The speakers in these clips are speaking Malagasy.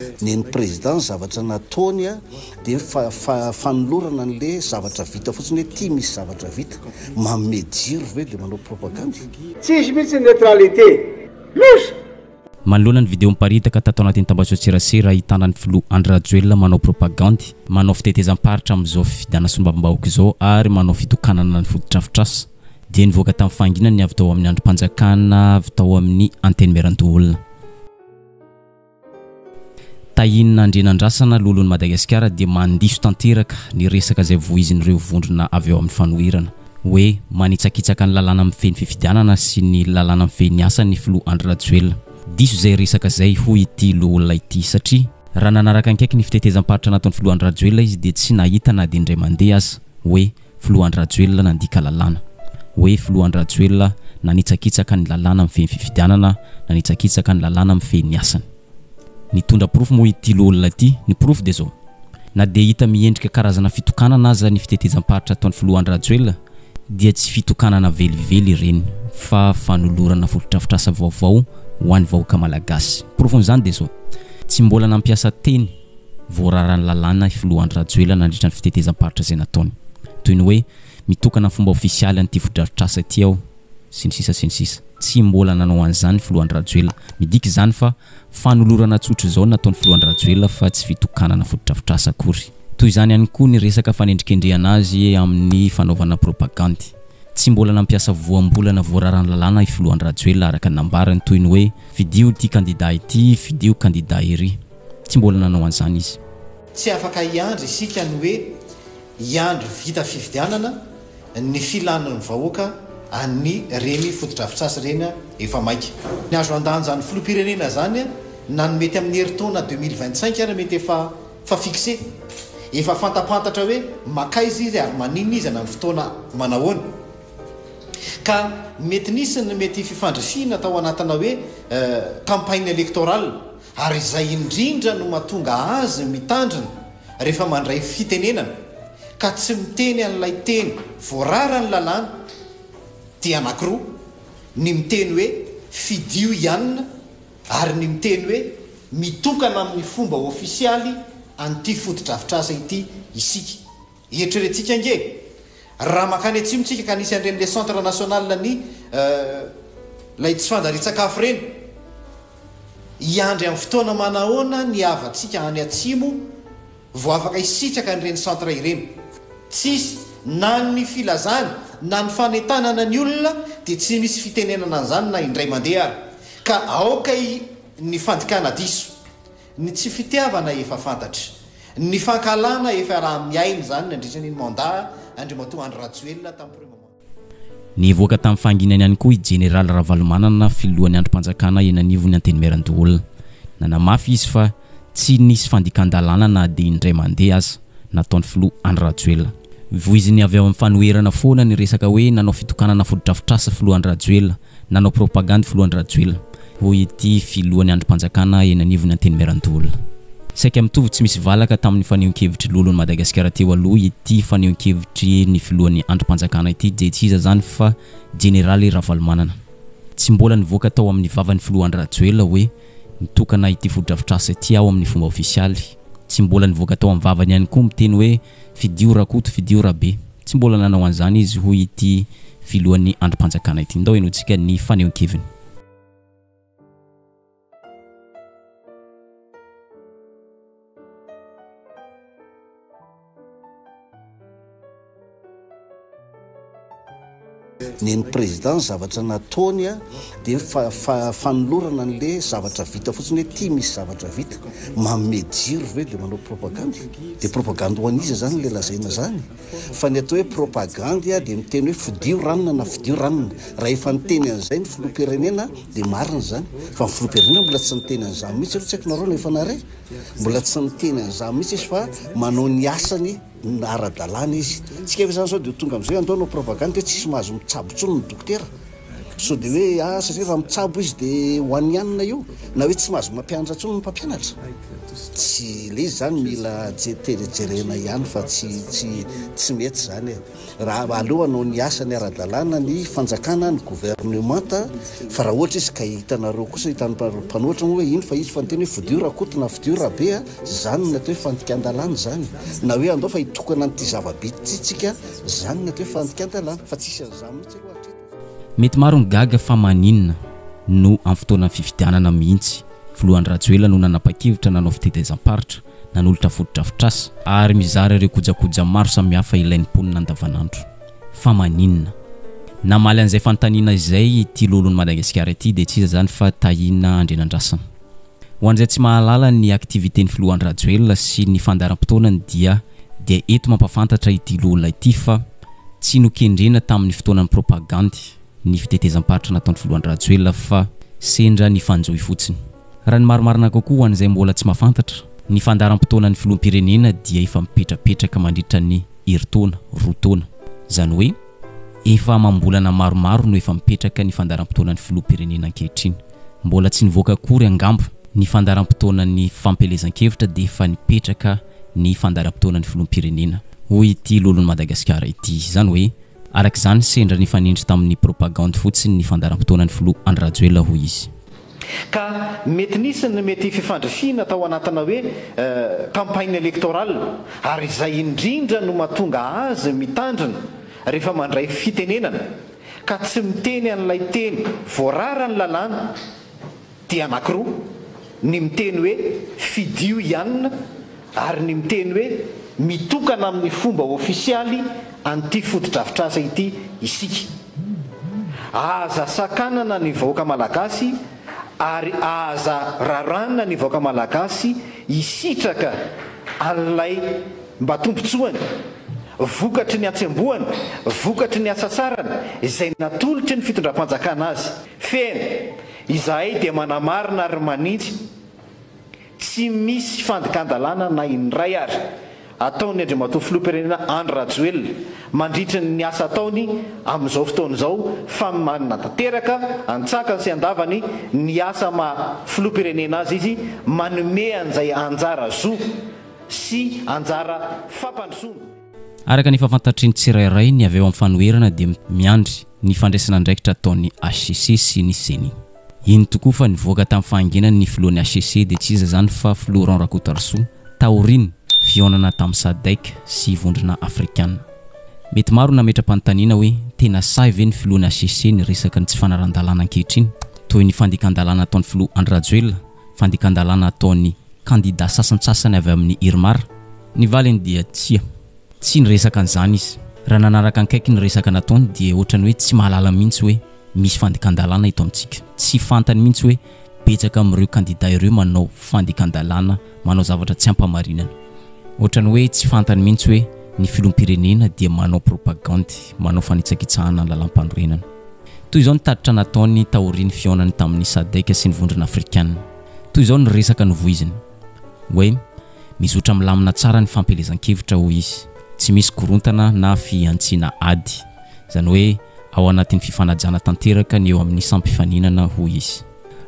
Ny président zavatra nataony dia fanolorana an'le zavatra vita fotsiny hoe tia misy zavatra vita manome jiro ve dia manao propagande tsisy mihitsy neutralité losa manoloana ny vidéo miparitaka tato anatin'ny tambazoan-tserasera ahitana ny filoha Andry Rajoelina manao propagandy, manao fitetezam-paritra amin'izao fidana sombam-bahoaka izao ary manao fitokanana ny foto-drafitrasa dia nivoaka tamin'ny fanginany avy tao amin'ny androm-panjakana avy tao amin'ny anteny Merandoholona. Tahiny Andrianandrasana lolon'ny Madagasikara dia mandiso tanteraka ny resaka izay voizin'ireo vondrona avy eo amin'ny fanohirana hoe manitsakitsaka ny lalàna amin'ny feny fifidianana sy ny lalàna amin'ny feny asa ny filoha Andry Rajoelina. Diso izay resaka izay hoy ity loholona ity satria raha nanaraka ankaiky ny fitetezam-paritra nataon'ny filoha Andry Rajoelina izy dia tsy nahita na dia indray mandeha aza hoe filoha Andry Rajoelina nandika lalàna, hoe filoha Andry Rajoelina nanitsakitsaka ny lalàna amin'ny feny fifidianana, nanitsakitsaka ny lalàna amin'ny feny asany. Nitondra profo moa ity loholona ity, ny profo dia zao na dia hita miendrika karazana fitokanana aza ny fitetezam-paritra ataon'ny filoha Andry Rajoelina dia tsy fitokanana velively ireny fa fanolorana foto-drafitrasa vaovao ho an'ny vahoaka malagasy. Profon'izany dia zao tsy mbola nampiasa teny voararany lalàna filoha Andry Rajoelina nandritra ny fitetezam-paritra izay nataony, toy ny hoe mitokana fomba ofisialy an'ity foto-drafitrasa ity aho sy ny sisa. Tsy mbola nanao an'izany filoha Andry Rajoelina, midika izany fa fanolorana tsotra izao nataon'ny filoha Andry Rajoelina fa tsy fitokanana foto-drafitrasa akory. Toy izany ihany koa ny resaka fanendrikendrehana azy amin'ny fanaovana propagandy. Tsy mbola nampiasa voambolana voararany lalàna i filoha Andry Rajoelina araka ny nambarany toy ny hoe fidio ity candidat ity, fidio candidat ery. Tsy mbola nanao an'izany izy. Tsy afaka hiandry isika ny hoe hiandry vita fifidianana ny filan'ny vahoaka any reny foto-drafitrasa reny efa maika. Ny azo andanja ny filoham-pirenena zany na ny mety amin'ny herintaona 2025 ary mety efa fixé. Efa fantapantatra hoe makaiza izy ary maninona izy amin'ny fotoana manahoana. Ka mety nisy ny mety fifandrifina tao anatina hoe campagne électorale ary izay indrindra no mahatonga azy mitandrina rehefa mandray fitenenana ka tsy miteny an'ilay teny voararany lalàna dia anankiroa, ny miteny hoe fidio ihanina ary ny miteny hoe mitokana amin'ny fomba ofisialy an'ity foto-drafitrasa ity isika. Eritreretintsika nge raha makany atsimitsika ka nisy an'ireny centre national ny lay tsy fandarin-tsakafo reny hiandry amin'ny fotoana manahoana ny havatsika any atsimo vao afaka isitraka n'ireny centre ireny. Tsisy na ny filazany na ny fanentanana ny olona dia tsy misy fitenenana an'izany na indray mandeha ary ka aoka ny fandikana diso, ny tsy fitiavana efa fantatra, ny fankalana efa raha miainy zany nandritra ny mandat Andriamatoa Andry Rajoelina tamin'ny nivoaka tamin'ny fanginany ihany koa i Général Ravalomanana filohan'ny androm-panjakana enanivon'ny anteny Merandoholona. Nanamafy izy fa tsy nisy fandikan-dalàna na dia indray mandeha aza nataon'ny filoha Andry Rajoelina. Voiziny avy ao amin'ny fanoherana foana ny resaka hoe nanao fitokanana foto-drafitrasa filoha Andry Rajoelina, nanao propagandy filoha Andry Rajoelina hoy ity filohan'ny androm-panjakana enanivon'ny anteny Merandoholona. Saika mitovy tsy misy valaka tamin'ny fanehoan-kevitry lolon'ny Madagasikara teo aloha ity fanehoan-kevitry ny filohan'ny androm-panjakana ity dia tsy iza zany fa Général Ravalomanana. Tsy mbola nivoaka tao amin'ny vavan'ny filoha Andry Rajoelina hoe mitokana ity foto-drafitrasa ity ao amin'ny fomba ofisialy. Tsy mbola nivoaka tao amin'ny vavany ihany koa miteny hoe fidio rakoto, fidio rabe. Tsy mbola nanao an'izany izy hoy ity filohan'ny androm-panjakana ity. Ndao henoantsika ny fanehoan-keviny. Ny président zavatra nataony dia fanolorana an'le zavatra vita fotsiny hoe tia misy zavatra vita manome jiro ve dia manao propagande dia propagande ho an'iza zany le lazaina zany fa ny atao hoe propagande dia miteny hoe fidio ranona na fidio ranona. Raha efa niteny an'izay ny filoham-pirenena dia marina zany fa ny filoham-pirenena mbola tsy niteny an'izany mihitsy aloha tsy haiko nareo efa nare mbola tsy niteny an'izany mihitsy izy fa manao ny asany ara-dalàna izy. Tsika efa zany sao dia tonga amin'izay andao no propagande tsisy mahazo mitsabo tsony ny dokotera sao dia hoe satria raha mitsabo izy dia ho an'ny anina io na hoe tsy mahazo mampianatra ntsony ny mpampianatra tsy le izy zany mila jeterena ihany fa tsy mety zany e raha alohanao ny asany ara-dalàna ny fanjakana ny gouvernementa fa raha ohatra izy ka hitanareo kosa hitan'ny mpanoatra moa hoe ino fa izy fa nyteny hoe vodio rakotona vodio rabe zany ny atao hoe fandikan-dalàna zany na hoe andao fa hitokana n'ity zavabidy tsika zany ny atao hoe fandikan-dalàna fa tsisy an'izany mihitsy loatra mety maro ny gaga fa maninona no amin'ny fotoana fifidianana mihitsy filohan'ny Rajoelina no nanapa-kevitra nanao fitaizam-paritra nanolotra fotodrafitrasa ary mizara ireo kojakoja maro samihafa ilain'ny mponina andavanandro fa maninona namaly an'izay fanontaniana izay ity lolon'ny Madagasikara ity dia tsy iza zany fa tahina Andrinandrasana ho an'izay tsy mahalala ny aktiviten'ny filohan'ny Rajoelina sy ny fandaharam-potoanany dia eto mampafantatra ity lolona ity fa tsy nokendrena tamin'ny fotoanan'ny propagandy ny fitetezam-paritra nataon'ny filohan'ny Rajoelina fa sendra ny fanjohy fotsiny raha ny maromarina kokoa ho an'izay mbola tsy mahafantatra ny fandaharam-potoanan'ny filoham-pirenena dia efa mipetrapetraka mandritra ny heritaona roa taona zany hoe efa mambolana maromaro no efa mipetraka ny fandaharam-potoanan'ny filoham-pirenena ankehitriny mbola tsy nivoaka akory angamba ny fandaharam-potoanan'ny fampelezan-kevitra dia efa nipetraka ny fandaharam-potoanan'ny filoham-pirenena hoy ity lolon'ny Madagasikara ity zany hoe arak'izany sendra ny fanindry tamin'ny propagande fotsiny ny fandaharam-potoanan'ny filohan'ny Rajoelina hoy izy ka mety nisy ny mety fifandrifina tao anatina hoe campagne électorale ary izay indrindra no mahatonga azy mitandrina rehefa mandray fitenenana ka tsy miteny an'ilay teny voarara ny lalàna dia anankiroa ny miteny hoe fidio ihanina ary ny miteny hoe mitokana amin'ny fomba ofisialy an'ity fotodrafitrasa ity isika aza sakanana ny vahoaka malagasy ary aza rarana ny vahoaka malagasy isitraka an'ilay mba tombotsoany vokatry ny atsembohany vokatry ny asasarana izay natolotry ny fitondram-panjakana azy fena izahay dia manamarina ary manintsy tsy misy fandikan-dalàna na indray ary ataony Andriamatoa filoham-pirenena Andry Rajoelina mandritra ny asa ataony amin'izao fotoana izao fa manana tanteraka antsakany sy andavany ny asa filoham-pirenena azy izy manome an'izay anjara zo sy anjara fampandrosoana araka ny fahafantatry ny tsirairay ny avy eo amin'ny fanoherana dia miandry ny fandraisana andraikitra ataon'ny HCC sy ny CENI iny tokoa fa nivoaka tamin'ny fahanginany ny filohan'ny HCC dia tsy iza zany fa filoha Laurent Rakotoarso taoriny fionana tamin'ny SADC sy vondrona afrikana mety maro nametra-panontaniana hoe tena say ve ny filohan'ny HCC ny resaka ny tsy fanaran-dalàna ankehitriny toy ny fandikan-dalàna ataon'ny filoha Andry Rajoelina fandikan-dalàna ataon'ny kandida sasantsasany avy amin'ny Irmar ny valiny dia tsy ny resaka an'izany izy raha nanaraka ankaiky ny resaka nataony dia ohatrany hoe tsy mahalala mihitsy hoe misy fandikan-dalàna eto amintsika tsy fantany mihitsy hoe betsaka amin'ireo kandida ireo manao fandikan-dalàna manao zavatra tsy ampamarinana ohatrany hoe tsy fantany mihitsy hoe ny filoham-pirenena dia manao propagandy manao fanitsakitsahana ny lalam-pandroenana toy izao ny taditra nataony taoriny fionany tamin'ny SADC sy ny vondrona afrikana toy izao ny resaka novoiziny hoe mizotra milamina tsara ny fampelezan-kevitra hoy izy tsy misy korontana na fiantsiana ady zany hoe ao anatin'ny fifanajana tanteraka ny eo amin'ny sampifaninana hoy izy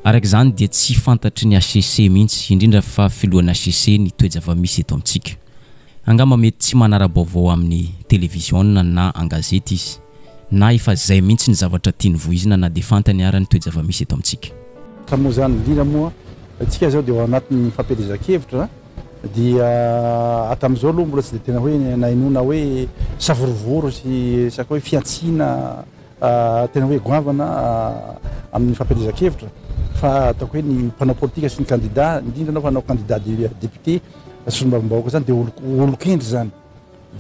arak'izany dia tsy fantatry ny HCC mihitsy indrindra fa filohan'ny HCC ny toejava-misy eto amintsika angamba mety tsy manara-baovao amin'ny televiziona na angazety izy na efa zay mihitsy ny zavatra tiany voizina na dia fantany ara ny toejava-misy eto amintsika moa zany indrindra moa tsika zao dia ao anatin'ny fampelezan-kevitra dia atam'izao aloha mbola tsy dia tena hoe nainona hoe savorovoro sy saka hoe fiantsiana tena hoe goavana amin'ny fampelezan-kevitra fa ataoko hoe ny mpanao politika sy ny candidat indrindra anao fanao candidat député sombambahoaka zany dia olokendry zany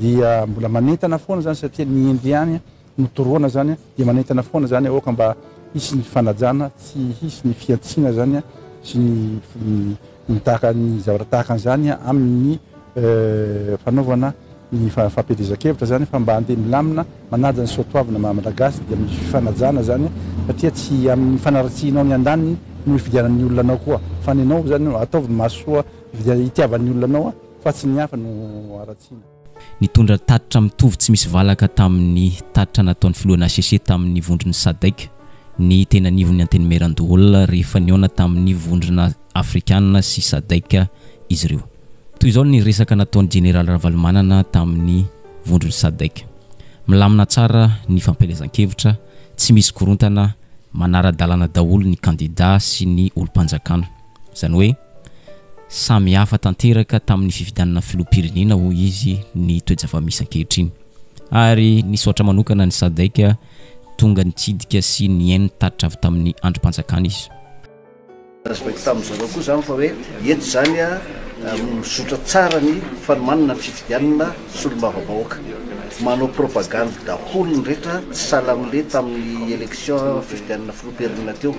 dia mbola manentana foana zany satria ny endry ihany notoroana zany dia manentana foana zany aoka mba hisy ny fanajana tsy hisy ny fiantsiana zany sy ny tahaka ny zavatra tahaka an'izany amin'ny fanaovana ny fampelezan-kevitra zany fa mba handeha milamina manaja ny soatoavina malagasy dia amin'ny fifanajana zany satria tsy amin'ny fanaratsianao ny andaniny no fidianan'ny olona anao koa fa ny anao zany ataovy mahasoa hitiavan'ny olona anao fa tsy ny hafa no aratsiana nitondra tatitra mitovy tsy misy valaka tamin'ny tatitra nataon'ny filohan'ny HCC tamin'ny vondron'ny SADC ny tena nivony antenimeran-doholona rehefa niona tamin'ny vondrona afrikanina sy sadaika izy ireo. Toy izao ny resaka nataon'ny Général Ravalomanana tamin'ny vondrona sadaika. Milamina tsara ny fampelezan-kevitra, tsy misy korontana, manara-dalàna daholo ny kandida sy ny olo-mpanjakana. Zany hoe samy hafa tanteraka tamin'ny fifidianana filoham-pirenena hoy izy ny toe-javamisy ankehitriny. Ary nisy ohatra manokana ny sadaika tonga nitsidika sy niaino tatitra avy tamin'ny androm-panjakana izy. Respecta amin'izao koa zany fa hoe eto zany mizotra tsara ny fanomanana ny fifidianana solom-bava-bahoaka. Manao propagande daholo ny rehetra tsy sahala amin'le tamin'ny élection fifidianana filoham-pirenena teo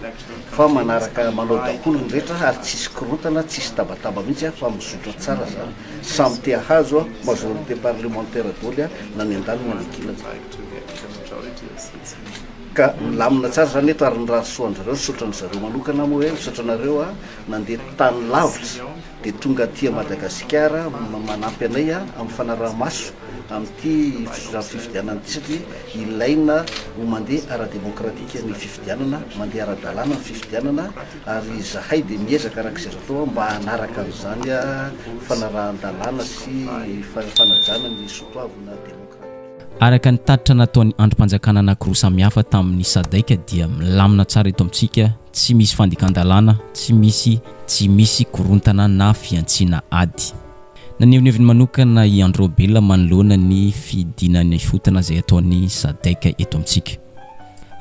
fa manaraka manao daholo ny rehetra ary tsisy korontana, tsisy tabataba mihitsy fa mizotra tsara zany. Samy te hahazo majorité parlementaire daholo na ny an-dalana ny kilana. Ka milamina tsara zany eto ary ny raha soan'zareo sotran'zareo manokana moa hoe misotranareo nandeha tany lavitra dia tonga aty Madagasikara manampy anay amin'ny fanaraha-maso amin'ity fifidianana ity satria ilaina ho mandeha ara-démocratique ny fifidianana, mandeha ara-dalàna ny fifidianana ary zahay dia miezaka arak'izay atao mba hanaraka an'izany fanarahan-dalàna sy fanajana ny soatoavina démocratique. Araka ny tatitra nataon'ny androm-panjakana anankiroa samihafa tamin'ny sadaika dia milamina tsara eto amintsika, tsy misy fandikan-dalàna, tsy misy korontana na fiantsiana ady. Naneviny manokana i Andro Bella manoloana ny fidinany fotana izay ataon'ny sadaika eto amintsika.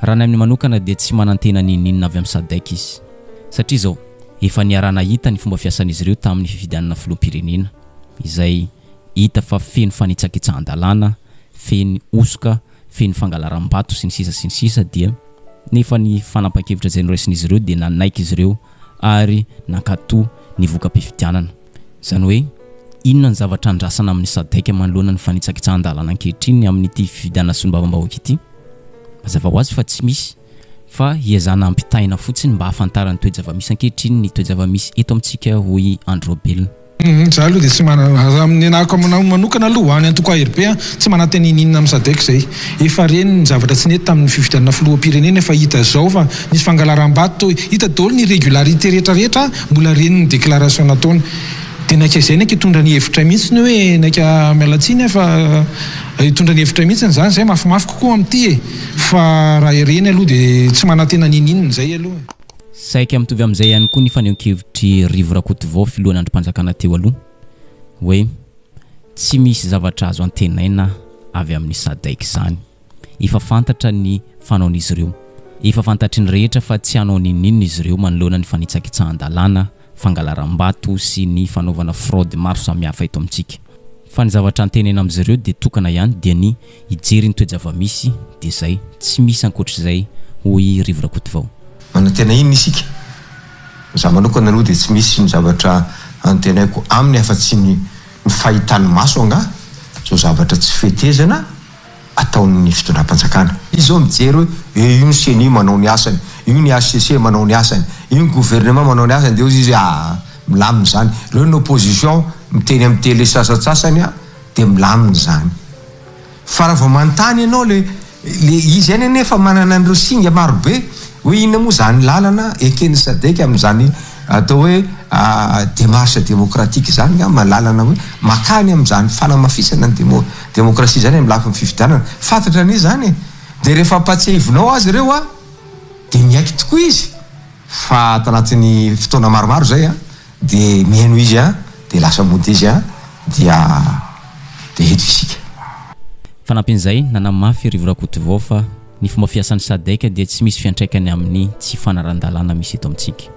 Raha ny amin'ny manokana dia tsy manantena ninina avy amin'ny sadaika izy. Satria izao efa niarana hita ny fomba fiasan'izy ireo tamin'ny fifidianana filoham-pirenena izay hita fa feno fanitsakitsahan-dalàna, feno osoka, feno fangalaram-bato sy ny sisa dia nefa ny fanapa-kevitra izay noraisin'izy ireo dia nanaiky izy ireo ary nankatoa ny voka-pifidianana. Zany hoe inona ny zavatra andrasana amin'ny sadaika manoloana ny fanitsakitsahan-dalàna ankehitriny amin'ity fifidianana solom-bava-bahoaka ity? Mazava ho azy fa tsy misy fa hiazana ampitahina fotsiny mba hahafantarany toe-javamisy ankehitriny ny toe-javamisy eto amintsika hoy Andro Bella. Za aloha dia tsy amin'ny nahako manokana aloha hoany antoko ARP tsy mananteny ninina amin'ny sadaika izay. Efa reny ny zavatra tsy nety tamin'ny fifidianana filoham-pirenena efa hita zao fa nisy fangalaram-bato hita daholo ny régularité rehetrarehetra mbola reny ny déclaration nataony. Dia naika izay naika hitondra ny hevitra mihitsy ny hoe naika mialatsiny fa hitondra ny hevitra mihitsy zany izay mafimafy kokoa amin'ity fa raha ireny aloha dia tsy manantena ninina izay aloha. Saika mitovy amin'izay ihany koa ny fanehoan-kevitry Rivo Rakotovao filohan'ny androm-panjakana teo aloha hoe tsy misy zavatra azo antenaina avy amin'ny sadaika izany. Efa fantatra ny fanaon'izy ireo, efa fantatry ny rehetra fa tsy hanao ninina izy ireo manoloana ny fanitsakitsahan-dalàna, fangalaram-bato sy ny fanaovana fraude maro samihafa eto amintsika. Fa ny zavatra antenaina amin'izy ireo dia tokana ihany dia ny hijery ny toe-javamisy dia izay, tsy misy ankoatr'izay hoy Rivo Rakotovao. Manantena iny isika za manokana aloha dia tsy misy ny zavatra antenaiko aminy afa-tsy ny fahitany maso anga zao zavatra tsy fetezana ataon'ny fitondram-panjakana. Izy zao mijery hoe io ny CNI manao ny asany, io ny HCC manao ny asany, io ny gouvernement manao ny asany dia izy milamina zany. Reo ny opposition miteny amin'ny télé sasatsasany dia milamina zany. Fa raha vao manontany ianao le izy ihany anefa manana an'ireo singa marobe hoe inona moa zany lalana eken'ny sadaika amin'izany atao hoe démarche démocratique zany malalana hoe makany amin'izany fanamafisana ny démocratie zany amin'ny lafiny fifidianana. Fantatra an'izy zany dia rehefa ampatsiavinao azy ireo dia miaiky tokoa izy fa tanatin'ny fotoana maromaro zay dia mihaino izy dia lasa mody izy dia heto isika. Fanampin'izay nanamafy Rivo Rakotovao fa ny fomba fiasan'ny sadaika dia tsy misy fiantraikany amin'ny tsy fanaran-dalàna misy eto amintsika.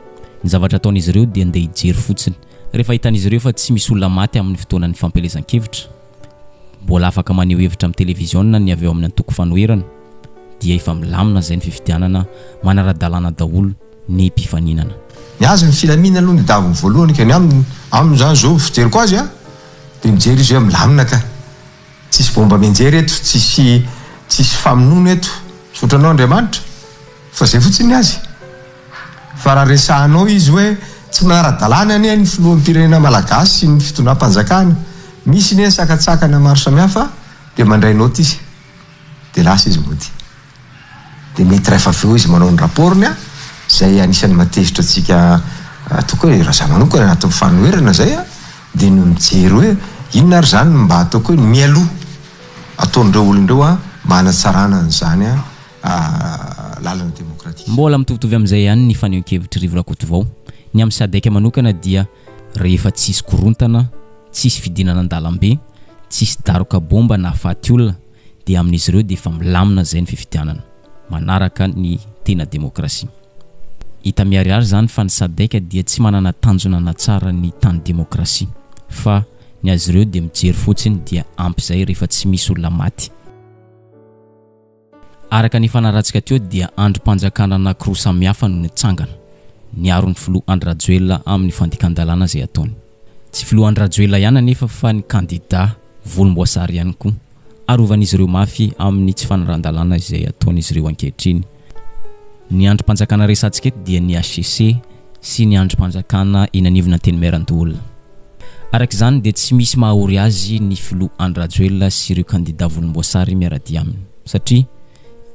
Ny zavatra ataon'izy ireo dia andeha hijery fotsiny. Rehefa hitan'izy ireo fa tsy misy olona maty amin'ny fotoanan'ny fampelezan-kevitra, mbola afaka maneho hevitra amin'ny televiziona ny avy eo amin'ny antoko fanoherana dia efa milamina izay ny fifidianana manara-dalàna daholo ny mpifaninana. Ny azy ny filaminana aloha ny daviny voalohany ka ny amin'izany zao fijeriko azy dia mijery izy hoe milamina ka. Tsisy bomba mianjery eto, tsisy famonoana eto, sotranao Andriamanitra fa zay fotsiny azy. Fa raha resahanao izy hoe tsy manara-dalàna anie ny filoham-pirenena malagasy sy ny fitondram-panjakana, misy ne sakatsakana maro samihafa dia mandray naoty izy dia lasa izy mody. dia mety rehefa avy eo izy manao ny raporony a zay anisan'ny matezitra atsika ataoko hoe raha za manokana anatin'ny fanoherana zay a dia no mijery hoe inona ary zany mba ataoko hoe mialoha ataon'ireo olon'ireo a mba hanatsarana n'izany a lalana demokratika. Mbola mitovitovy amin'izay ihany ny fanehoan-kevitry rivotra Kotovao. Ny amin'ny Sadeka manokana dia rehefa tsisy korontana, tsisy fidinana an-dalambe, tsisy daroka bomba na afaty olona dia amin'izy ireo dia efa milamina izay ny fifidianana manaraka ny tena demokrasia. Hita miharihary zany fa ny Sadeka dia tsy manana tanjona na tsara ny tany demokrasia fa ny azy ireo dia mijery fotsiny dia ampy izay rehefa tsy misy olona maty. Araka ny fanaratsika teo dia androm-panjakana anankiroa samihafa no nitsangana. Niaro ny filoha Andry Rajoelina amin'ny fandikan-dalàna izay ataony. Tsy filoha Andry Rajoelina ihany anefa fa ny kandida volomboasary ihany koa arovan'izy ireo mafy amin'ny tsy fanaran-dalàna izay ataon'izy ireo ankehitriny. Ny androm-panjakana resantsika eto dia ny HCC sy ny androm-panjakana eny anivona teny Merandoholona. Araka izany dia tsy misy mahaory azy ny filoha Andry Rajoelina sy ireo kandida volomboasary miardia aminy satria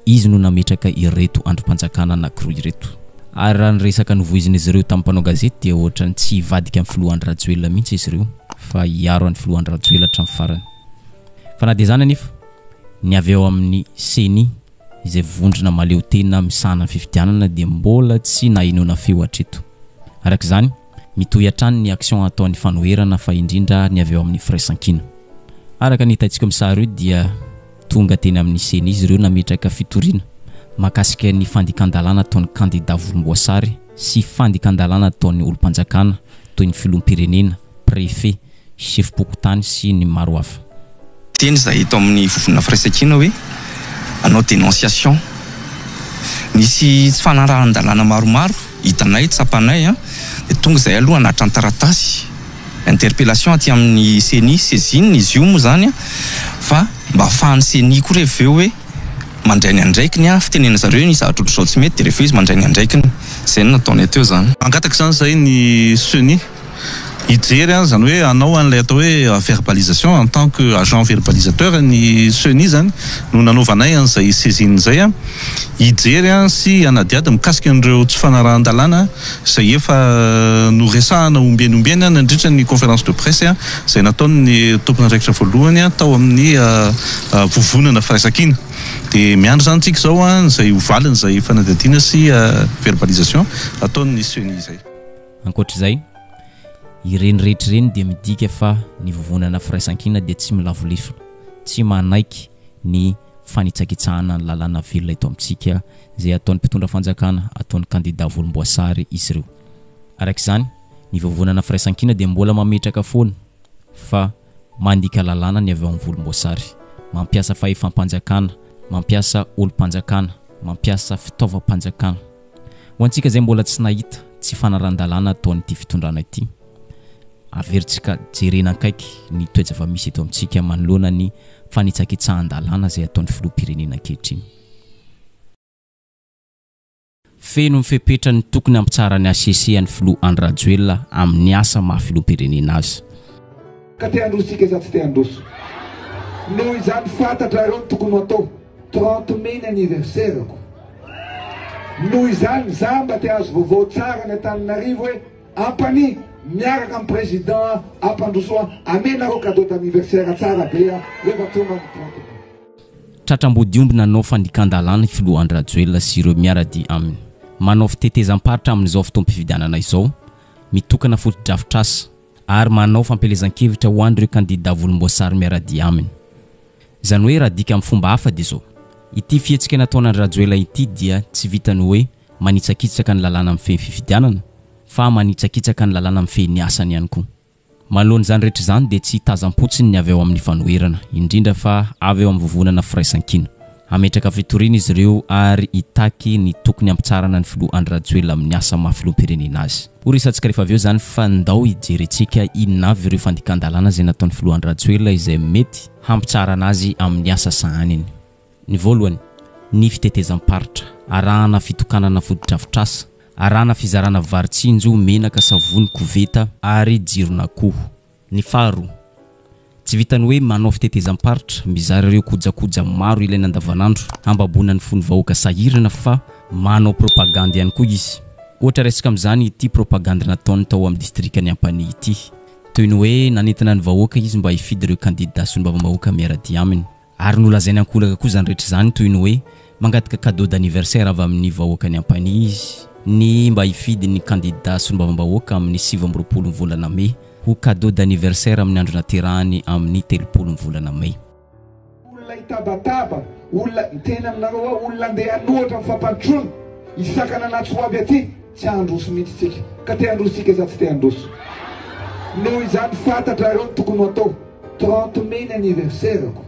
izy no nametraka ireto androm-panjakana anankiroa ireto. Ary raha ny resaka novoizin'izy ireo tamin'ny mpanao gazety dia ohatrany tsy hivadika amin'ny filoha Andry Rajoelina mihitsy izy ireo fa hiaro amin'ny filoha Andry Rajoelina hatramin'ny farany. Fa na dia zany anefa ny avy ao amin'ny CENI izay vondrona maleo tena misahana fifidianana dia mbola tsy nahinona feo hatreto. Araka izany mitohy hatrany ny action ataon'ny fanoherana fa indrindra ny avy ao amin'ny firaisankina. Araka ny hitantsika amin'ny sary io dia tonga teny amin'ny CENI izy ireo nametraka fitoriana makasika ny fandikan-dalàna ataon'ny kandida volomboasary sy fandikan-dalàna ataon'ny olom-panjakana toy ny filoham-pirenena, préfet, chef pokotany sy ny maro hafa. Teny zay hita amin'ny vovona firaisankina hoe anao dénonciation. Nisy tsy fanarahan-dalàna maromaro hitanay tsapanay dia tonga izay aloha anatra an-taratasy interpellation aty amin'ny CENI saisine izy io moa zany fa mba afahan'ny CENI koa rehefa eo hoe mandray ny andraikiny fitenena zareo ny zavatra ohatr'izao tsy mety dia rehefa izy mandray ny andraikiny izay no nataony teo zany. Angataka zany zay ny CENI hijery zany hoe anao an'ilay atao hoe verbalisation en tant que agent verbalisateur ny CENI zany no nanaovanay an'izay saisine zay hijery sy anadiady mikasika an'ireo tsy fanarahan-dalàna izay efa noresahana ombieny nandritra ny conférence de presse izay nataony tompony andraikitra voalohany tao amin'ny vovonana firaisankina. Dia miandry zany tsika zao izay hovaliny izay fanadihadiana sy verbalisation ataon'ny CENI zay. Ankoatr'izay ireny rehetra ireny dia midika fa ny vovonana firaisankina dia tsy milavoleso, tsy manaiky ny fanitsakitsahana ny lalàna velona eto amintsika izay ataon'ny mpitondra fanjakana, ataon'ny kandida volomboasary izy ireo. Araka izany ny vovonana firaisankina dia mbola mametraka foana fa mandika lalàna ny avy ao amin'ny volomboasary, mampiasa fahefam-panjakana, mampiasa olom-panjakana, mampiasa fitaovam-panjakana. Ho antsika izay mbola tsy nahita tsy fanaran-dalàna ataon'ity fitondrana ity, averitsika jerena akaiky ny toetra fa misy eto amintsika manoloana ny fanitsakitsahan-dalàna izay ataon'ny filoham-pirenena ankehitriny. Feno mifepetra ny tokony ampitsara ny HCC ny filoha Andry Rajoelina amin'ny asa maha-filoham-pirenena azy. Ka te androsika za tsy te androso. Noho izany fantatra ireo tokony atao 30 mai ny anniversaire-ko. Noho izany za mba te azo vaovao tsara ny Antananarivo hoe ampany miaraka amin'ny président ampandrosoa amenareo cadeau d'anniversaire tsara be rehefa tonga ny 30 mai. Tratram-bodiomby nanao fandikan-dalàna filoha Andry Rajoelina sy ireo miarady aminy. Manao fitetezam-paritra amin'izao fotoam-pifidianana izao, mitokana foto-drafitr'asa ary manao fampelezan-kevitra ho an'ireo kandida volomboasary miarady aminy. Izany hoe raha dika amin'ny fomba hafa dia izao, ity fihetsika nataon'i Andry Rajoelina ity dia tsy vitany hoe manitsakitsaka ny lalàna amin'ny fehiny fifidianana fa manitsakitsaka ny lalàna amin'ny fehiny asany ihany koa. Manoloana izany rehetra izany dia tsy hitazam-potsiny ny avy ao amin'ny fanoherana, indrindra fa avy ao amin'ny vovonana firaisankina. Ametraka fitoriana izy ireo ary hitaky ny tokony ampitsarana ny filoha Andry Rajoelina amin'ny asa maha-filoham-pirenena azy. Ho resantsika rehefa avy eo zany fa ndao hijerentsika inona avy ireo fandikan-dalàna izay nataon'ny filoha Andry Rajoelina izay mety hampitsarana azy amin'ny asa sahaniny. Ny voalohany, ny fitetezam-paritra, arahana fitokanana foto-drafitr'asa, arahana fizarana varitsinjo, menaka, savony, koveta ary jirona akoho. Ny faharoa, tsy vitany hoe manao fitetezam-paritra mizara ireo kojakoja maro ilaina andavanandro hambabona ny fony vahoaka sahirana fa manao propagande ihany koa izy. Ohatra resaka amin'izany ity propagande nataony tao amin'ny distrikany Ampania ity, toy ny hoe nanentina ny vahoaka izy mba hifidy ireo candidat sy ny vahoaka miarady aminy, ary nolazainy ankolaka koa zany rehetra zany toy ny hoe mangataka cadeau d'anniversaire avy amin'ny vahoakany Ampania izy, ny mba hifidy ny candidat sy ny vahoaka amin'ny 7 volana May ho cadeau d'anniversaire amin'ny andro naterahany amin'ny 3 volana May. Olona itabataba, olona tena aminareo olona andeha anohatra mifampandrosoana isakana anaty ho aby aty tsy androso mihitsy tsika ka te androso tsika za tsy te androso. Noho izany fantatra ireo tokony atao 30 May ny anniversaireko.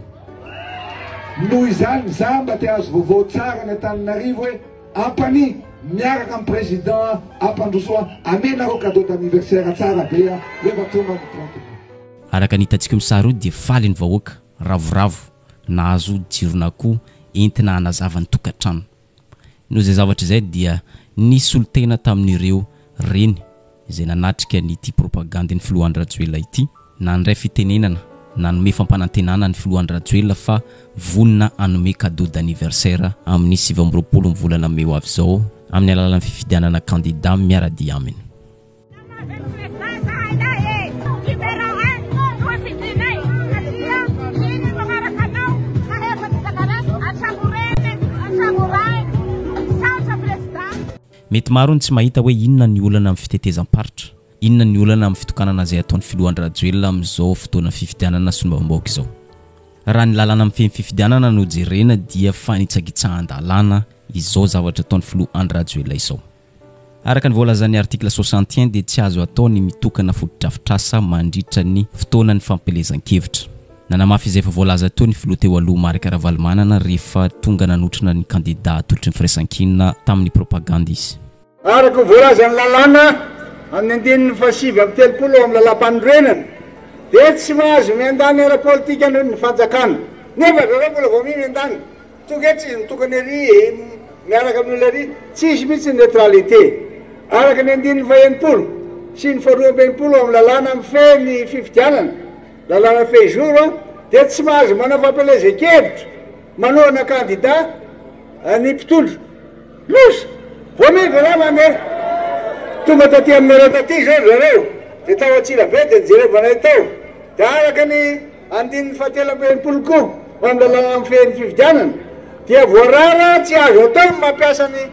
Noho izany za mba te azo vaovao tsara ny Antananarivo hoe Ampania miaraka amin'ny président ampandrosoa amenareo cadeau d'anniversaire tsara be rehefa tonga ny 30 May. Araka nitatsika misary dia faly ny vahoaka ravoravo nahazo jirona koa entina hanazava ny tokantrano. Noho izay zavatra izay dia nisy olotena tamin'ireo reny izay nanatrika n'ity propagande ny filohan'ny Rajoelina ity, na ndray fitenenana na nome fampanantenana ny filohan'ny Rajoelina fa vonina hanome cadeau d'anniversaire amin'ny 7 volana May avy izao amin'ny alalan'ny fifidianana candidat miarady aminy. Mety maro ny tsy mahita hoe inona ny olana amin'ny fitetezam-paritra, inona ny olana amin'ny fitokanana izay ataon'ny filohan'ny Rajoelina amin'izao fotoana fifidianana sy ny vaovao izao. Raha ny lalana amin'ny fifidianana no jerena dia fanitsakitsahan-dalàna izao zavatra ataon'ny filohan'ny Rajoelina izao. Araka ny voalazan'ny article 61 dia tsy azo atao ny mitokana fotodrafitrasa mandritra ny fotoana ny fampelezan-kevitra. Nanamafy izay efa voalaza teo ny filoha teo aloha Marika Ravalomanana rehefa tonga nanotrana ny candidat atolotry ny firaisan-kinina tamin'ny propagande izy. Araka voalazan'ny lalàna amin'ny 1970 amin'ny lalam-panorenana dia tsy mahazo miandany ara-politika ny fanjakana. Nefa zareo mbola vao miandany. Tonga tsy izy mitokany ery miaraka amin'ny olona ery, tsisy mihitsy ny neutralité. Araka ny 1920 sy ny 1920 amin'ny lalàna amin'ny feny fifidianana, lalàna fey jour dia tsy mahazo manao fampelezan-kevitra manohana candidat ny mpitondro. Losa vao miditra raha mandeha tonga taty amin'ny rata aty zao zareo dia tao Antsirabe dia nijerevana tao dia araka ny 1920 koa amin'ny lalàna amin'ny feny fifidianana dia voarara tsy azo atao mampiasa ny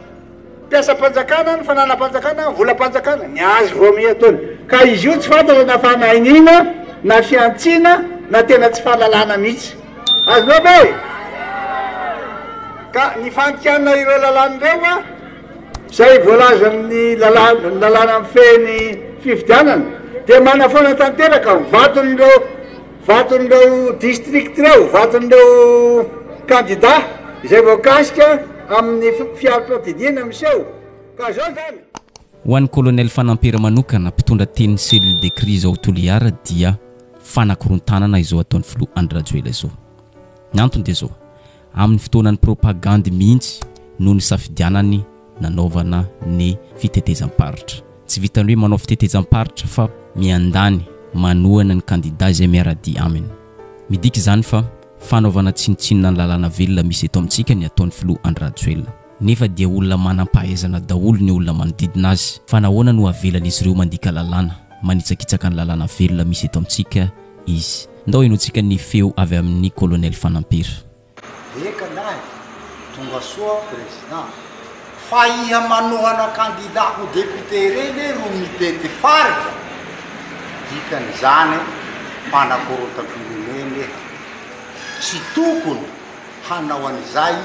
mpiasa-panjakana ny fanana-panjakana vola-panjakana ny azo vao miataony ka izy io tsy fantatra na fanahinina na fiantsina na tena tsy fahalalana mihitsy. Azonao be ka ny fantikanina ireo lalàn'ireo izay voalaza amin'ny lalàna amin'ny feny fifidianana dia mana foana tanteraka vaton'ireo district reo, vaton'ireo candidat izay voakasika amin'ny fiara-pampidiana miseho ka zao zany. Ho an'ny colonel Fanampera manokana mpitondra teny cellule de crise ao Toliara dia fanakorontanana izao ataon'ny filohan'ny Rajoelina izao. Ny antony dia zao, amin'ny fotoanan'ny propagande mihitsy no ny safidianany nanaovana ny fitetezam-paritra. Tsy vitany hoe manao fitetezam-paritra fa miandany manohana ny candidat izay miarady aminy. Midika izany fa fanaovana tsinitsinina ny lalàna velona misy eto amintsika ny ataon'ny filohan'ny Rajoelina. Nefa dia olona manam-pahaizana daholo ny olona manodidina azy fa nahoana no avelan'izy ireo mandika lalàna manitsakitsaka ny lalàna velona misy eto amintsika izy. Ndao enotsika ny feo avy amin'ny colonel Fanampera. Eka nahy tonga soa président fa iha manohana candidat ho député reny ro mitety faritra dikan'izany manakorotam-pirenena tsy tokony hanao an'izay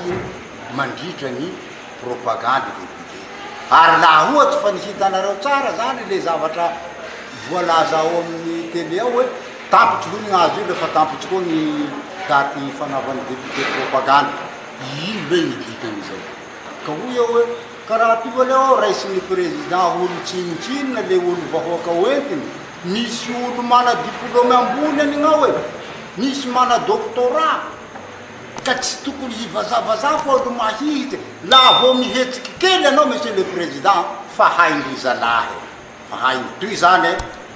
mandritra ny propagande député. Ary laha ohatsy fa nihitanareo tsara zany le zavatra voalaza ao amin'ny télé ao hoe tampitsy koa ny azo io rehefa tampitsy koa ny daty fanaovan'ny député propagande. Ino be ny dikan'izay ka hoy eo hoe karaha ty vao ao raisin'ny président olo tsinitsinina le olo vahoaka hoentiny, misy olo mana diplôme ambony anignao hoe misy mana doctorat ka tsy tokony hivazavaza fa olo mahity laha vao mihetsiky kely anao monsieur le président fa haindry zalahy fa haindry toy zany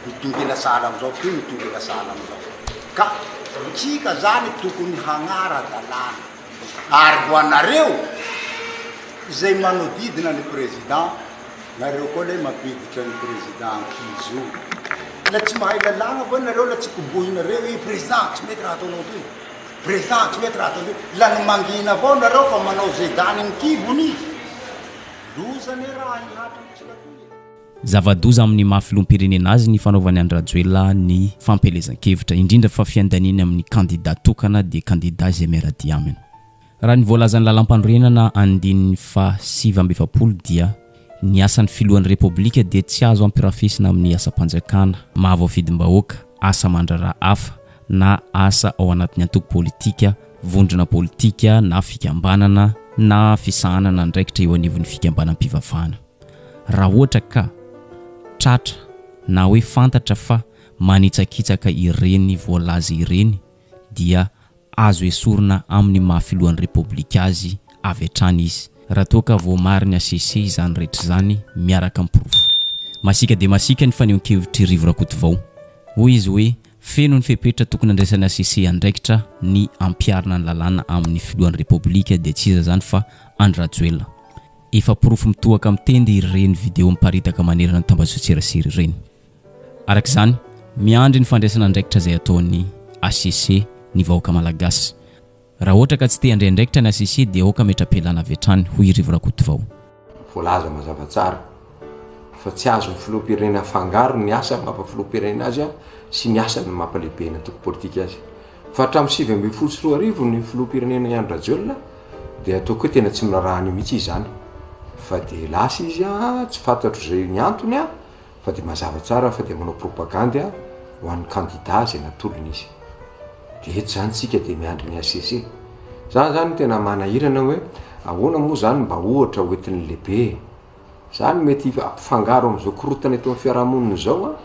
mitongela sala amizao toy mitongela sala amizao. ka tsika zany tokony hagnara-dalàna ary ho anareo izay manodidina ny président nareo koa le mampiditra ny président ankizy io la tsy mahay lalàna va nareo la tsy kobohinareo i président tsy mety raha ataonao toy président tsy mety raha ataonao la ny mangina avao nareo fa manao zay dany ny kibony izy lozany raha inatranytsika zava-doza amin'ny mahafiloam-pirenena azy ny fanaovany Andradjoela ny fampelezan-kevitra indrindra fa fiandaniny amin'ny candidat tokana dia candidat zay miarady aminy. Raha ny voalazan'ny lalam-panorenana andininy fa 7 dia ny asan'ny filohan'ny repoblika dia tsy azo ampirafesina amin'ny asa-panjakana, mahavoafidim-bahoaka, asa mandraraha hafa na asa ao anatin'ny antoko politika, vondrona politika na fikambanana na fisahanana ndraikitra eo anivon'ny fikambanam-pivavahana. Raha ohatra ka tratra na hoe fantatra fa manitsakitsaka ireny voalaza ireny dia azo esorina amin'ny mahafilohan'ny repoblika azy avy hatrany izy. Raha toa ka voamariny ACC izany rehetra zany miaraka amprofo. Masika dia masika ny fanehoan-kevitry Rivo Rakotovao. Hoy izy hoe feno ny fepetra tokony andraisan'ny ACC andraikitra ny ampiarina ny lalàna amin'ny filohan'ny repoblika dia tsy iza zany fa Andradjoela. Efa profo mitohaka mitendy ireny video miparitaka manerana ny tambazoan-tserasera ireny. Araka izany, miandry ny fandraisana andraikitra izay ataon'ny ACC ny vahoaka malagasy. Raha ohatra ka tsy te handray andraikitra ny ACC dia aoka metra-pialana avy hatrany, hoy Rivo Rakotovao. Voalaza mazava tsara fa tsy azo ny filoham-pirenena fangaro ny asa mampafiloham-pirenena azy sy ny asa ny mampalehibe ny antoko politika azy. Fa hatramin'ny 7 ny filoham-pirenena i Andradjoela dia ataoko hoe tena tsy mirarahany mihitsy izany. Fa dia lasa izy tsy fantatro izay ny antony fa dia mazava tsara fa dia manao propagande ho an'ny candidat izay natolony izy. Dia eto zany tsika dia miandry ny ACC. Zany tena manahirana hoe ahoana moa zany mba ohatra hoentin'ny lehibe. Zany mety ampifangaro amin'izao korotana eto amin'ny fiarahamonina izao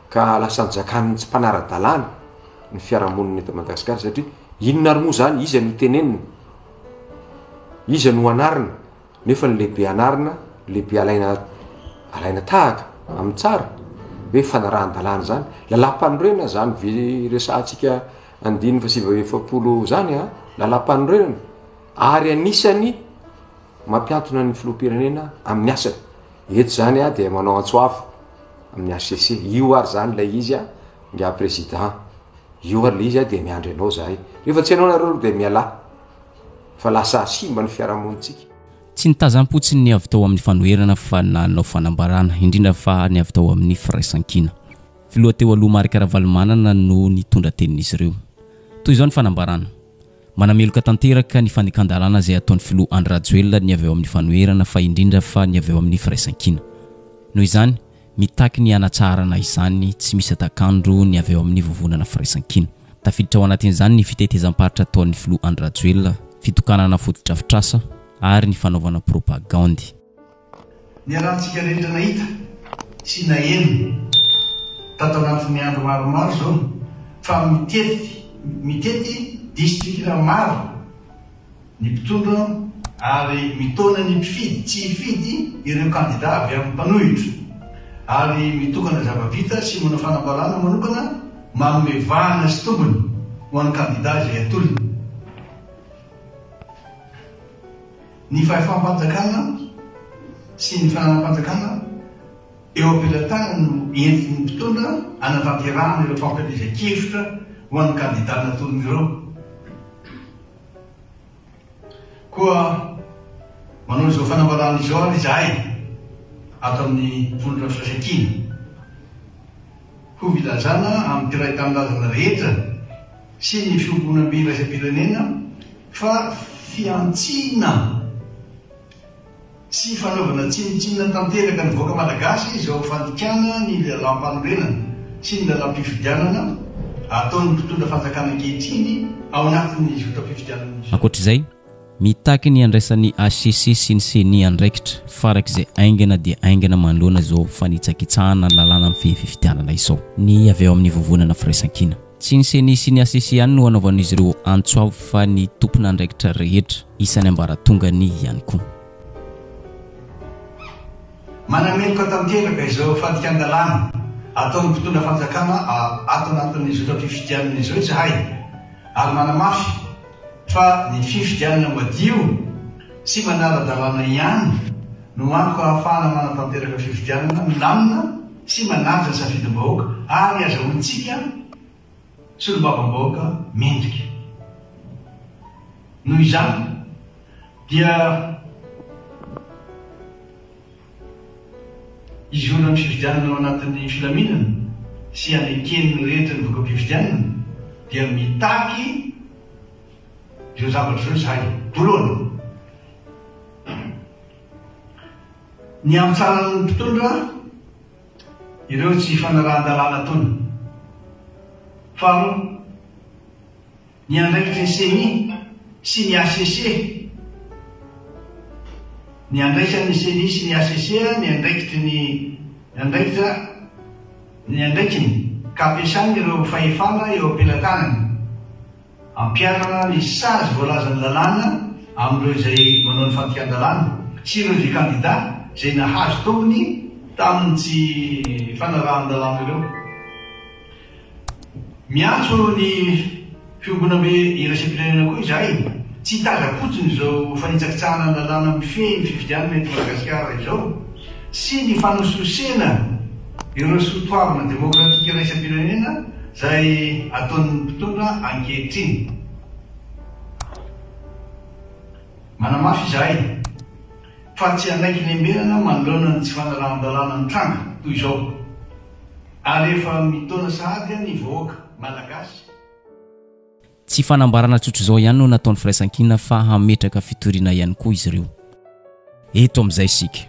ka lasa nijakan'ny tsy mpanara-dalàna ny fiarahamonina eto Madagasikara satria inona ary moa zany izy no tenenina. Izy no anarina nefa ny lehibe anarina, lehibe alaina tahaka amin'ny tsara hoe fanarahan-dalàna zany. Lalam-panorenana zany resahantsika 7 zany lalam-panorenana ary anisany mampiantona ny filoham-pirenena amin'ny asany. Eto zany dia manao antsoavo amin'ny ACC. Io ary zany lay izy nga président. Io ary lay izy dia miandry anao zahay. Rehefa tsy anao nareo dia miala fa lasa simba ny fiarahamonitsika. Tsy nitazam-potsiny ny avy tao amin'ny fanoherana fa nanao fanambarana indrindra fa ny avy tao amin'ny firaisan-kina. Filoha teo aloha Marika Ravalomanana no nitondra tenin'izy ireo. Toy izao ny fanambarana. Manameloka tanteraka ny fandekan-dalàna izay ataon'ny filoha Andradjoela ny avy ao amin'ny fanoherana fa indrindra fa ny avy ao amin'ny firaisan-kina. Noho izany, mitaky ny anatsarana izany tsy misy atakandro ny avy ao amin'ny vovonana firaisan-kina. Tafiditra ao anatin'izany ny fitetezam-paritra ataon'ny filoha Andradjoela, fitokanana foto-drafitrasa ary ny fanaovana propagandy. Ny rahantsika rehetra nahita sy naheno tato anatin'ny andro maromaro zao fa mitety distrikta maro ny mpitondra ary mitona ny mpifidy tsy hifidy ireo candidat avy amin'ny mpanohitra ary mitokana zava-vita sy manao fanambarana manokana mamevahana sy tombony ho an'ny candidat izay atolony. Ny fahefam-panjakana sy ny fananam-panjakana eo am-pelatana no entin'ny mpitondra anatanterahana ireo fampelezan-kevitra ho an'ny candidat natolony ireo. Koa manao izao fanambarana izao ary izahay ato amin'ny vondrona firaisan-kina. Ho vilazana amin'ny tiray tanindrazana rehetra sy ny fiomponam-be iraisam-pirenena fa fiantsina sy fanaovana tsinotsinona tanteraka ny voaka malagasy izao fandikana ny lalam-panorenana sy ny lalam-pifidianana ataon'ny mpitondra fanjakana ankehitriny ao anatin'ny fotam-pifidianana. Ankoatr'izay, mitaky ny andraisan'ny ACC sy ny CENI andraikitra farak'izay aingana dia aingana manoloana izao fanitsakitsahana lalàna amin'ny fifidianana izao ny avy ao amin'ny vovonana firaisan-kina. Tsy ny CENI sy ny ACC ihany no anaovan'izy ireo antsoavo fa ny tompona andraikitra rehetra isan'ny ambaratongany ihany koa. Manameloka tanteraka izao fandikan-dalàna ataony mpitondra fanjakana ato anatin'izy ireo fifidianana izy ireo tsy hay ary manamafy fa ny fifidianana madio sy manara-dalàna ihany no antoka ahafahana manatanteraka fifidianana milamina sy manaja ny safidim-bahoaka ary azahoantsika solom-bavambahoaka mendrika. Noho izany dia izy olona ny fifidianana ao anatin'ny filaminana sy anekeny rehetra ny voka-pifidianana dia mitaky ireo zavatra zao izahay. Voalohany, ny amitsaran'ny mpitondra ireo tsy fanarahan-dalàna tony. Faharoa, ny andraikitry ny CENI sy ny ACC, ny andraisan'ny CENI sy ny ACC, ny andraikiny ka ampiasany ireo fahefana eo ampelantanany ampianana ny sazy voalazan'ny lalàna amin'ireo izay manao ny fantikan-dalàna sy ireo izay kandida izay nahazo tombony tamin'ny tsy fanarahan-dalàna ireo. Miantso ny fiomboana hoe iraisam-pirenena koa izahay tsy hitaza-potsiny izao fanitsakitsahana ny lalàna mifehy ny fifidianana eto Madagasikara izao sy ny fanososena ireo soatoavana demokratika iraisam-pirenena izay ataon'ny mpitondra ankehitriny. Manamafy izahay fa tsy anaiky lembenana manoloana ny tsy fanarahan-dalàna ny tranga toy izao ary efa mitona sahady ny vahoaka malagasy. Tsy fanambarana tsotro izao ihany no nataon'ny firaisan-kina fa hametraka fitoriana ihany koa izy ireo. Eto amin'izay isika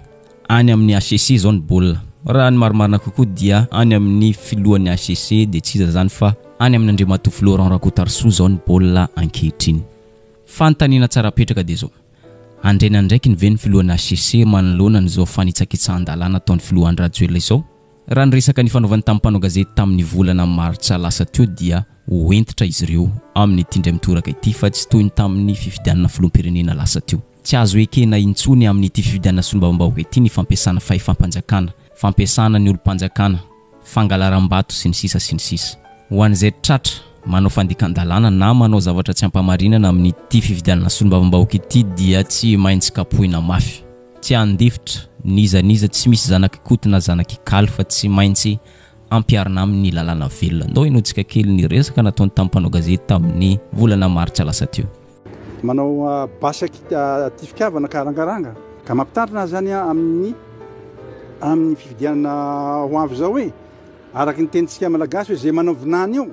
any amin'ny ACC izao ny baolina. Raha ny marimarina kokoa dia any amin'ny filohan'ny ACC dia tsy iza zany fa any amin'ny Andriamatoa Florent Rakotarso izao ny baolina ankehitriny. Fanontaniana tsara petraka dia izao. Andrena ndraiky ny ve ny filohan'ny ACC manoloana n'izao fanitsakitsahan-dalàna ataon'ny filohan'ny Rajoelina izao? Raha ny resaka ny fanaovany tamin'ny mpanao gazety tamin'ny volana martsa lasa teo dia hoentitra izy ireo amin'ny tindray mitoraka ity fa tsy toy ny tamin'ny fifidianana filoham-pirenena lasa teo. Tsy azo ekena intsony amin'ny ity fifidianana solombavam-bahoaka ity ny fampiasana fahefam-panjakana, fampiasana ny olo-panjakana, fangalaram-bato sy ny sisa sy ny sisa. Ho an'izay tratra manao fandikan-dalàna na manao zavatra tsy ampamarinana amin'ny ity fifidianana solombavam-bahoaka ity dia tsy maintsy kapohina mafy. Tsy andifitra niza tsy misy zanaky koty na zanaky kaly fa tsy maintsy ampiarina amin'ny lalàna velona. Ndao inoantsika kely ny resaka nataony tamin'ny mpanao gazety tamin'ny volana martsa lasa teo. Manao basaky ty fitiavana karangaranga ka mampitandrina zany amin'ny fifidianana ho avy zao hoe araky ny tenitsika malagasy hoe zay manao vinany io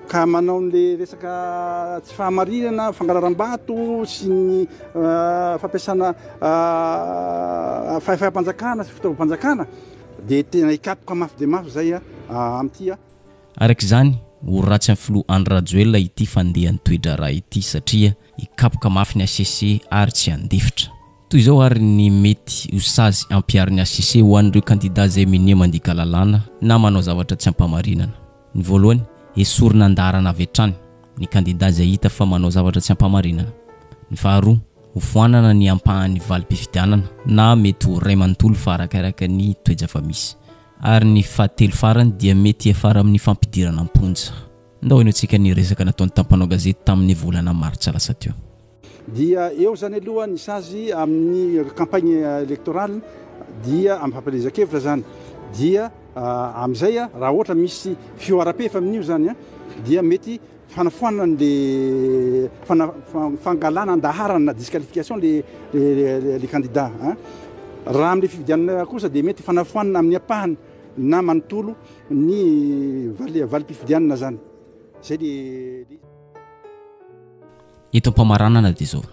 ka manao n'le resaka tsy fahamarinana fangalaram-bato sy ny fampiasana fahefam-panjakana sy fitaovam-panjakana dia tena hikapoka mafy dia mafy zay amin'ity. Araka izany ho ratsy amin'ny filohan'ny Rajoelina ity fandehan'ny toedra raha ity satria hikapoka mafy ny ACC ary tsy andifitra. Toy izao ary ny mety ho sazy ampiarin'ny ACC ho an'ireo kandida izay minia mandika lalàna na manao zavatra tsy ampamarinana. Ny voalohany, esorina andarana avy hatrany ny kandida izay hita fa manao zavatra tsy ampamarinana. Ny faharoa, ho foanana ny ampahan'ny valim-pifidianana na mety ho ray manontolo fa arakaraka ny toetra fa misy. Ary ny fahatelo farany dia mety afara amin'ny fampidirana amponja. Ndao inoantsika ny resaka nataony tampanao gazety tamin'ny volana martsa lasa teo. Dia eo zany aloha ny sazy amin'ny campagne électorale dia amin'ny fampelezan-kevitra zany dia amin'izay raha ohatra misy fioara-pefa amin'io zany dia mety fanafoanana le fangalana andaharana disqualification les candidats. Raha amin'le fifidianana kosa dia mety fanafoanana amin'ny apahany na manontolo ny valim-pifidianana zany. Zay le eto ampamaranana dia izao.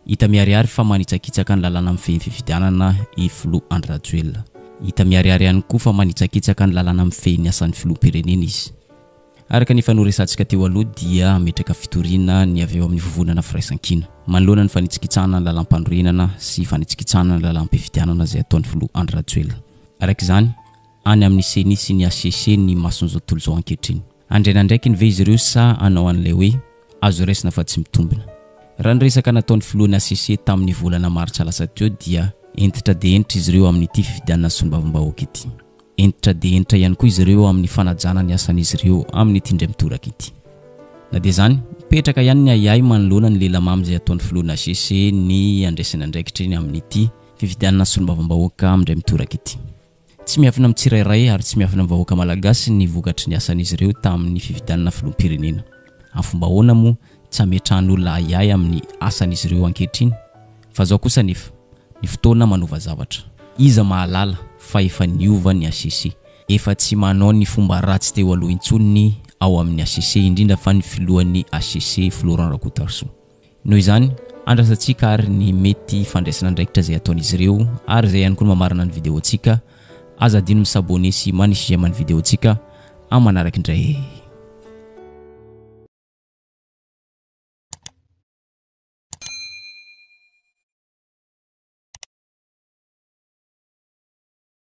Hita miariary fa manitsakitsaka ny lalàna amin'ny fifidianana i filohan'ny Rajoelina. Hita miariary ihany koa fa manitsakitsaka ny lalàna amin'ny fehiny asan'ny filoham-pirenena izy. Araka ny fanoresantsika teo aloha dia ametraka fitoriana ny avy eo amin'ny vovonana firaisan-kina manoloana ny fanitsikitsahana ny lalam-panorenana sy fanitsikitsahana ny lalam-pifidianana izay ataon'ny filohan'ny Rajoelina. Araka izany, any amin'ny CENI sy ny ACC ny mason'izao tontolo izao ankehitriny. Andrena ndraiky ny ve izy ireo sa anao an'ilay hoe azo resina fa tsy mitombina. Raha ny resaka nataon'ny filohan'ny ACC tamin'ny volana martsa lasa teo dia entitra dia entitra izy ireo amin'ny ity fifidianana solombavam-bahoaka ity. entitra dia entitra ihany koa izy ireo amin'ny fanajana ny asan'izy ireo amin'ny tindray mitoraka ity. Na dia zany petraka ihany ny ayay manoloana ny lelamamy izay ataon'ny filoana CC ny andraisana andraikitra iny amin'ity fifidianana solombavam-bahoaka amin'indray mitoraka ity. Tsy miafina amin'ny tsirairay ary tsy miafina amin'ny vahoaka malagasy ny vokatry ny asan'izy ireo tamin'ny fifidianana filoam-pirenena. Amin'ny fomba ahoana moa tsy hametrahan'olona ayay amin'ny asan'izy ireo ankehitriny fa zao kosa nefa ny fotoana manova zavatra. Iza mahalala fa efa niova ny ACC, efa tsy manao ny fomba ratsy teo aloha intsony ao amin'ny ACC indrindra fa ny filohan'ny ACC Florent Rakotarsou. Noho izany andrasantsika ary ny mety fandraisana andraikitra izay ataon'izy ireo ary izay ihany koa mamarana ny videontsika. Aza adino misabone sy manisy amin'ny videontsika amin'ny manaraka indray.